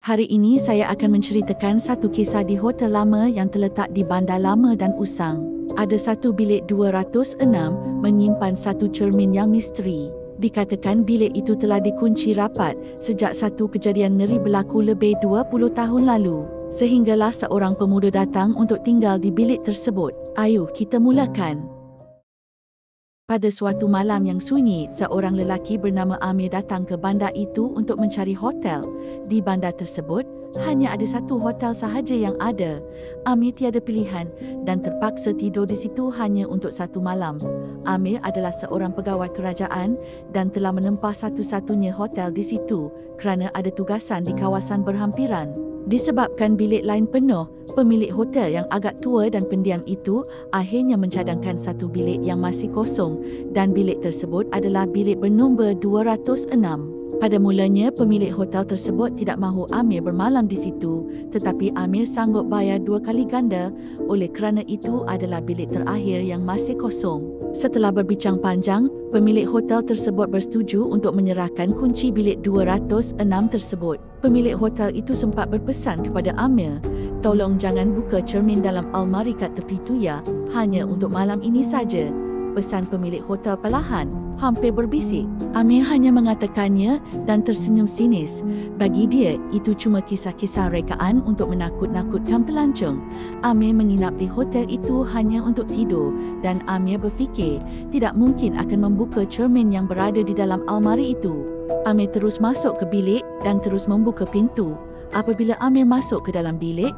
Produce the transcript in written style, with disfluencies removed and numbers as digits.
Hari ini saya akan menceritakan satu kisah di hotel lama yang terletak di bandar lama dan usang. Ada satu bilik 206 menyimpan satu cermin yang misteri. Dikatakan bilik itu telah dikunci rapat sejak satu kejadian ngeri berlaku lebih 20 tahun lalu. Sehinggalah seorang pemuda datang untuk tinggal di bilik tersebut. Ayuh kita mulakan. Pada suatu malam yang sunyi, seorang lelaki bernama Amir datang ke bandar itu untuk mencari hotel. Di bandar tersebut, hanya ada satu hotel sahaja yang ada. Amir tiada pilihan dan terpaksa tidur di situ hanya untuk satu malam. Amir adalah seorang pegawai kerajaan dan telah menempah satu-satunya hotel di situ kerana ada tugasan di kawasan berhampiran. Disebabkan bilik lain penuh, pemilik hotel yang agak tua dan pendiam itu akhirnya mencadangkan satu bilik yang masih kosong dan bilik tersebut adalah bilik bernombor 206. Pada mulanya, pemilik hotel tersebut tidak mahu Amir bermalam di situ, tetapi Amir sanggup bayar 2 kali ganda oleh kerana itu adalah bilik terakhir yang masih kosong. Setelah berbincang panjang, pemilik hotel tersebut bersetuju untuk menyerahkan kunci bilik 206 tersebut. Pemilik hotel itu sempat berpesan kepada Amir, "Tolong jangan buka cermin dalam almari kat tepi tu ya, hanya untuk malam ini saja." Pesan pemilik hotel perlahan, hampir berbisik. Amir hanya mengatakannya dan tersenyum sinis. Bagi dia, itu cuma kisah-kisah rekaan untuk menakut-nakutkan pelancong. Amir menginap di hotel itu hanya untuk tidur dan Amir berfikir tidak mungkin akan membuka cermin yang berada di dalam almari itu. Amir terus masuk ke bilik dan terus membuka pintu. Apabila Amir masuk ke dalam bilik,